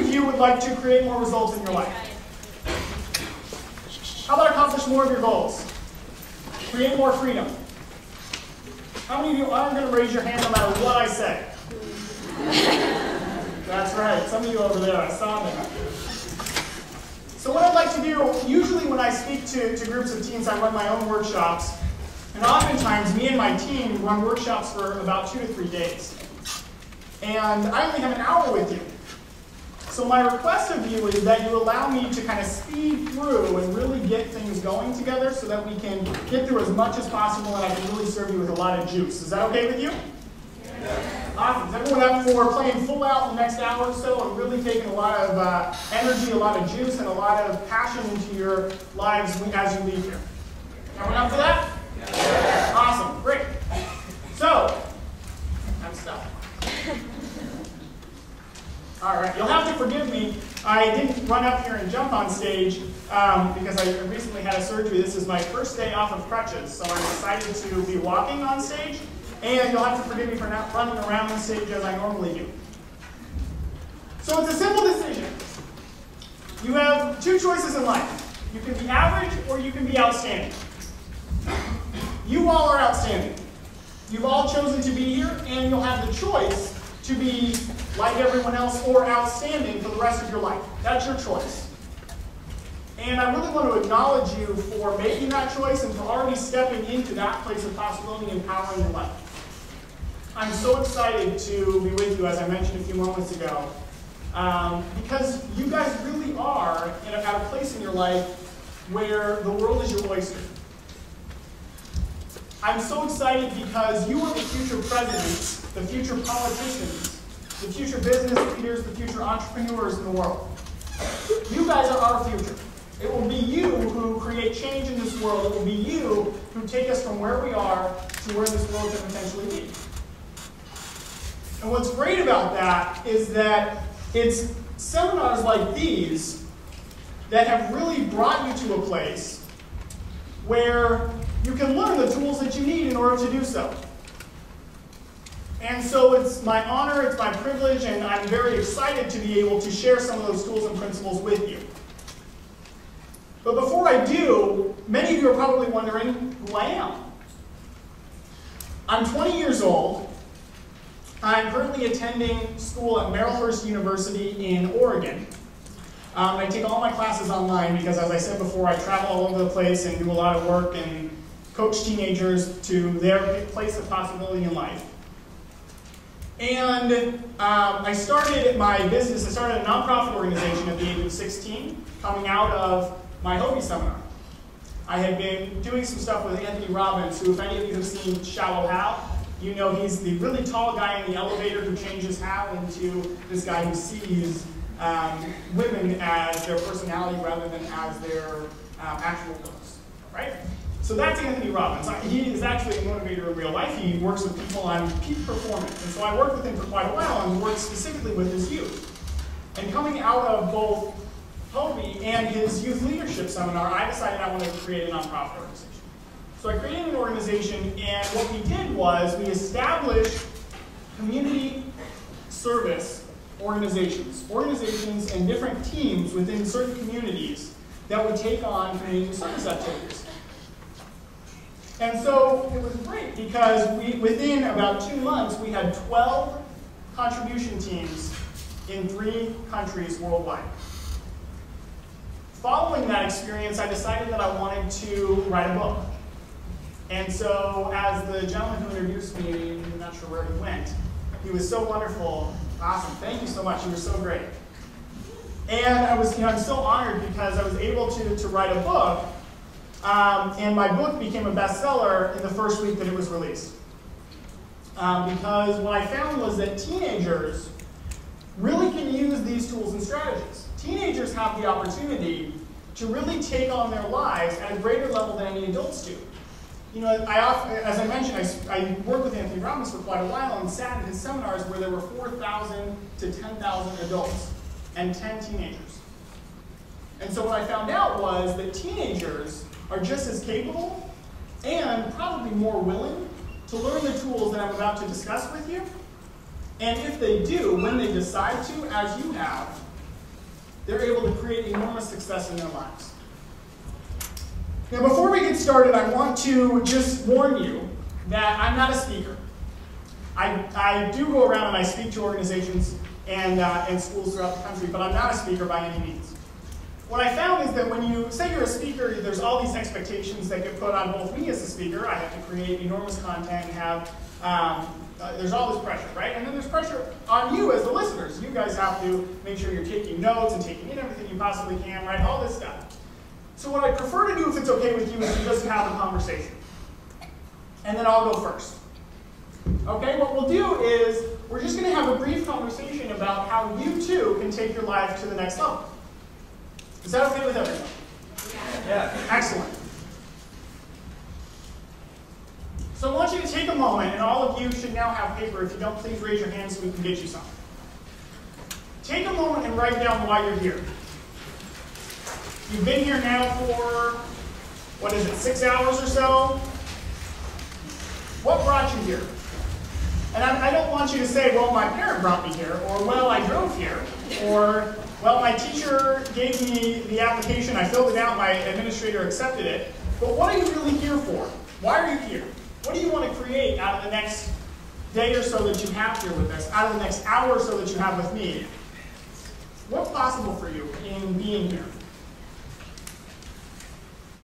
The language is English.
of you would like to create more results in your life? How about accomplish more of your goals? Create more freedom. How many of you aren't going to raise your hand no matter what I say? That's right. Some of you over there, I saw that. So what I'd like to do, usually when I speak to groups of teens, I run my own workshops. And oftentimes, me and my team run workshops for about 2 to 3 days. And I only have an hour with you. So my request of you is that you allow me to kind of speed through and really get things going together so that we can get through as much as possible and I can really serve you with a lot of juice. Is that okay with you? Yeah. Awesome. Is everyone up for playing full out in the next hour or so and really taking a lot of energy, a lot of juice, and a lot of passion into your lives as you leave here? Everyone up for that? Yeah. Awesome. Great. So, I'm stuck. All right, you'll have to forgive me. I didn't run up here and jump on stage because I recently had a surgery. This is my first day off of crutches, so I'm excited to be walking on stage. And you'll have to forgive me for not running around the stage as I normally do. So it's a simple decision. You have 2 choices in life. You can be average or you can be outstanding. You all are outstanding. You've all chosen to be here, and you'll have the choice to be like everyone else or outstanding for the rest of your life. That's your choice. And I really want to acknowledge you for making that choice and for already stepping into that place of possibility and power in your life. I'm so excited to be with you, as I mentioned a few moments ago, because you guys really are at a place in your life where the world is your oyster. I'm so excited because you are the future presidents, the future politicians, the future business leaders, the future entrepreneurs in the world. You guys are our future. It will be you who create change in this world. It will be you who take us from where we are to where this world can potentially be. And what's great about that is that it's seminars like these that have really brought you to a place where you can learn the tools that you need in order to do so. And so it's my honor, it's my privilege, and I'm very excited to be able to share some of those tools and principles with you. But before I do, many of you are probably wondering who I am. I'm 20 years old. I'm currently attending school at Marylhurst University in Oregon. I take all my classes online because, as I said before, I travel all over the place and do a lot of work and coach teenagers to their place of possibility in life. And I started my business, I started a nonprofit organization at the age of 16, coming out of my HOBY seminar. I had been doing some stuff with Anthony Robbins, who, if any of you have seen Shallow Hal, you know he's the really tall guy in the elevator who changes Hal into this guy who sees women as their personality rather than as their actual looks, right? So that's Anthony Robbins. He is actually a motivator in real life. He works with people on peak performance. And so I worked with him for quite a while and worked specifically with his youth. And coming out of both HOBY and his youth leadership seminar, I decided I wanted to create a nonprofit organization. So I created an organization, and what we did was we established community service organizations and different teams within certain communities that would take on community service activities. And so it was great because within about 2 months, we had 12 contribution teams in 3 countries worldwide. Following that experience, I decided that I wanted to write a book. And so as the gentleman who introduced me, I'm not sure where he went, he was so wonderful. Awesome. Thank you so much. You were so great. And I'm so honored because I was able to write a book. And my book became a bestseller in the first week that it was released. Because what I found was that teenagers really can use these tools and strategies. Teenagers have the opportunity to really take on their lives at a greater level than any adults do. You know, as I mentioned, I worked with Anthony Robbins for quite a while and sat in his seminars where there were 4,000 to 10,000 adults and 10 teenagers. And so what I found out was that teenagers are just as capable and probably more willing to learn the tools that I'm about to discuss with you. And if they do, when they decide to, as you have, they're able to create enormous success in their lives. Now, before we get started, I want to just warn you that I'm not a speaker. I do go around and I speak to organizations and schools throughout the country, but I'm not a speaker by any means. What I found is that when you say you're a speaker, there's all these expectations that get put on both me as a speaker. I have to create enormous content and have, there's all this pressure, right? And then there's pressure on you as the listeners. You guys have to make sure you're taking notes and taking in everything you possibly can, right? All this stuff. So what I prefer to do, if it's okay with you, is to just have a conversation. And then I'll go first. Okay, what we'll do is we're just going to have a brief conversation about how you too can take your life to the next level. Is that okay with everyone? Yeah. Excellent. So I want you to take a moment, and all of you should now have paper. If you don't, please raise your hand so we can get you some. Take a moment and write down why you're here. You've been here now for, what is it, 6 hours or so? What brought you here? And I don't want you to say, well, my parent brought me here, or, well, I drove here, or, well, my teacher gave me the application, I filled it out, my administrator accepted it. But what are you really here for? Why are you here? What do you want to create out of the next day or so that you have here with us, out of the next hour or so that you have with me? What's possible for you in being here?